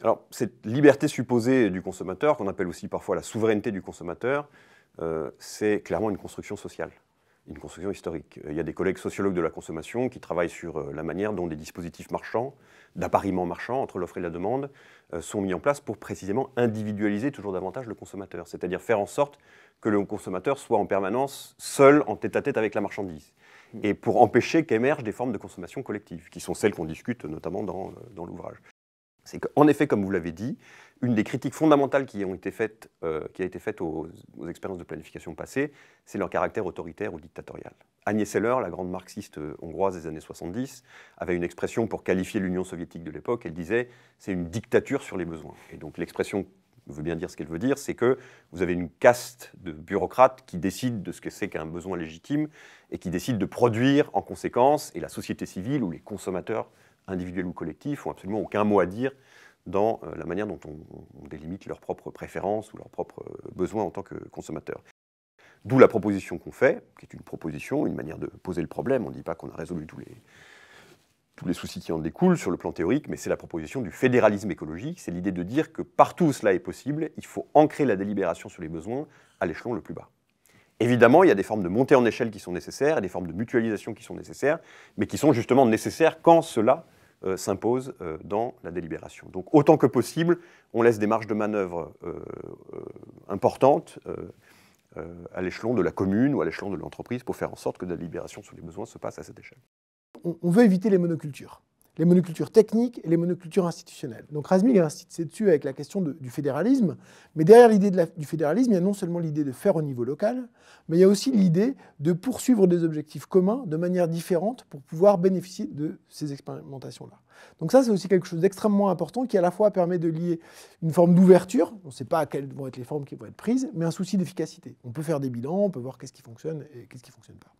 Alors, cette liberté supposée du consommateur, qu'on appelle aussi parfois la souveraineté du consommateur, c'est clairement une construction sociale, une construction historique. Il y a des collègues sociologues de la consommation qui travaillent sur la manière dont des dispositifs marchands, d'appariement marchand entre l'offre et la demande, sont mis en place pour précisément individualiser toujours davantage le consommateur, c'est-à-dire faire en sorte que le consommateur soit en permanence seul, en tête-à-tête avec la marchandise, et pour empêcher qu'émergent des formes de consommation collective, qui sont celles qu'on discute notamment dans l'ouvrage. C'est qu'en effet, comme vous l'avez dit, une des critiques fondamentales qui a été faite aux expériences de planification passées, c'est leur caractère autoritaire ou dictatorial. Agnès Seller, la grande marxiste hongroise des années 70, avait une expression pour qualifier l'Union soviétique de l'époque. Elle disait « c'est une dictature sur les besoins ». Et donc l'expression veut bien dire ce qu'elle veut dire, c'est que vous avez une caste de bureaucrates qui décident de ce que c'est qu'un besoin légitime et qui décident de produire en conséquence, et la société civile ou les consommateurs individuels ou collectifs n'ont absolument aucun mot à dire dans la manière dont on délimite leurs propres préférences ou leurs propres besoins en tant que consommateurs. D'où la proposition qu'on fait, qui est une proposition, une manière de poser le problème. On ne dit pas qu'on a résolu tous les soucis qui en découlent sur le plan théorique, mais c'est la proposition du fédéralisme écologique. C'est l'idée de dire que partout où cela est possible, il faut ancrer la délibération sur les besoins à l'échelon le plus bas. Évidemment, il y a des formes de montée en échelle qui sont nécessaires, et des formes de mutualisation qui sont nécessaires, mais qui sont justement nécessaires quand cela s'impose dans la délibération. Donc autant que possible, on laisse des marges de manœuvre importantes à l'échelon de la commune ou à l'échelon de l'entreprise pour faire en sorte que la délibération sur les besoins se passe à cette échelle. On veut éviter les monocultures techniques et les monocultures institutionnelles. Donc Razmig a insisté dessus avec la question du fédéralisme, mais derrière l'idée du fédéralisme, il y a non seulement l'idée de faire au niveau local, mais il y a aussi l'idée de poursuivre des objectifs communs de manière différente pour pouvoir bénéficier de ces expérimentations-là. Donc ça, c'est aussi quelque chose d'extrêmement important qui à la fois permet de lier une forme d'ouverture, on ne sait pas quelles vont être les formes qui vont être prises, mais un souci d'efficacité. On peut faire des bilans, on peut voir qu'est-ce qui fonctionne et qu'est-ce qui ne fonctionne pas.